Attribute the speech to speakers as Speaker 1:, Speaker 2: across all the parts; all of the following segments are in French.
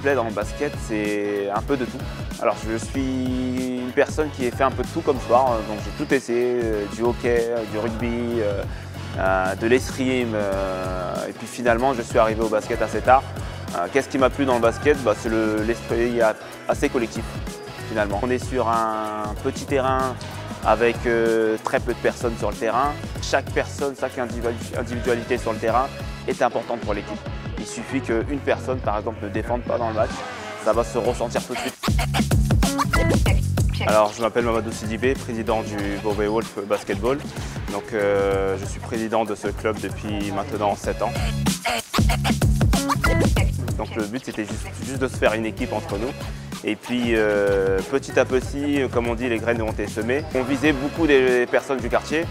Speaker 1: plaît dans le basket, c'est un peu de tout. Alors je suis une personne qui a fait un peu de tout comme sport, donc j'ai tout essayé, du hockey, du rugby, de l'escrime, et puis finalement je suis arrivé au basket assez tard. Qu'est-ce qui m'a plu dans le basket? C'est l'esprit assez collectif finalement. On est sur un petit terrain avec très peu de personnes sur le terrain. Chaque personne, chaque individualité sur le terrain est importante pour l'équipe. Il suffit qu'une personne, par exemple, ne défende pas dans le match, ça va se ressentir tout de suite. Alors, je m'appelle Mamadou Sidibé, président du Beauvais Wolf Basketball. Donc, je suis président de ce club depuis maintenant 7 ans. Donc, le but, c'était juste de se faire une équipe entre nous. Et puis, petit à petit, comme on dit, les graines ont été semées. On visait beaucoup des personnes du quartier.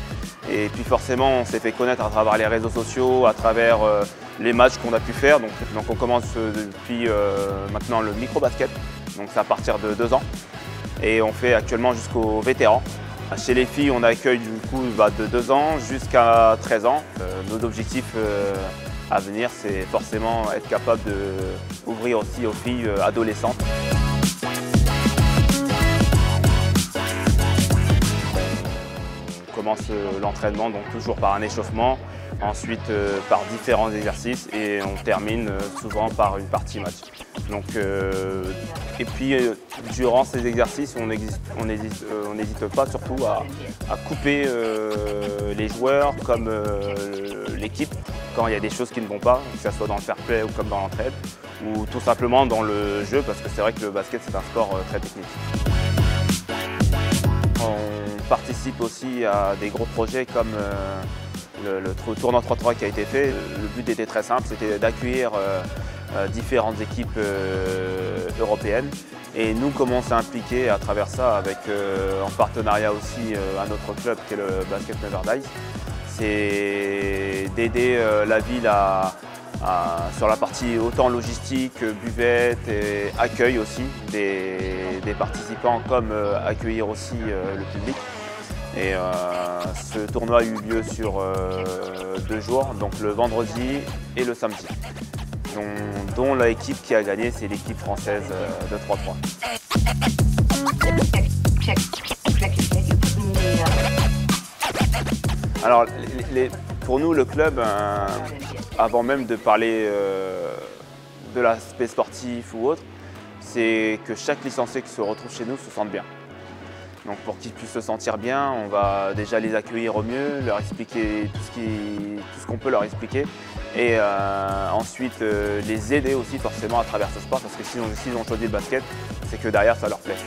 Speaker 1: Et puis forcément, on s'est fait connaître à travers les réseaux sociaux, à travers les matchs qu'on a pu faire. Donc on commence depuis maintenant le micro-basket, donc c'est à partir de 2 ans. Et on fait actuellement jusqu'aux vétérans. Chez les filles, on accueille du coup de 2 ans jusqu'à 13 ans. Nos objectifs à venir, c'est forcément être capable d'ouvrir aussi aux filles adolescentes. On commence l'entraînement donc toujours par un échauffement, ensuite par différents exercices et on termine souvent par une partie match. Donc, et puis durant ces exercices, on n'hésite pas surtout à couper les joueurs comme l'équipe quand il y a des choses qui ne vont pas, que ce soit dans le fair play ou comme dans l'entraide, ou tout simplement dans le jeu parce que c'est vrai que le basket c'est un sport très technique. On participe aussi à des gros projets comme le tournoi 3-3 qui a été fait. Le but était très simple, c'était d'accueillir différentes équipes européennes. Et nous, comment on s'est impliqué à travers ça, avec en partenariat aussi un autre club qui est le Basket Never Dies, c'est d'aider la ville sur la partie autant logistique, buvette et accueil aussi des participants, comme accueillir aussi le public. Et ce tournoi a eu lieu sur 2 jours, donc le vendredi et le samedi, dont l'équipe qui a gagné, c'est l'équipe française de 3-3. Alors, pour nous, le club, avant même de parler de l'aspect sportif ou autre, c'est que chaque licencié qui se retrouve chez nous se sente bien. Donc pour qu'ils puissent se sentir bien, on va déjà les accueillir au mieux, leur expliquer tout ce qu'on peut leur expliquer et ensuite les aider aussi forcément à travers ce sport parce que s'ils ont choisi le basket, c'est que derrière ça leur plaît.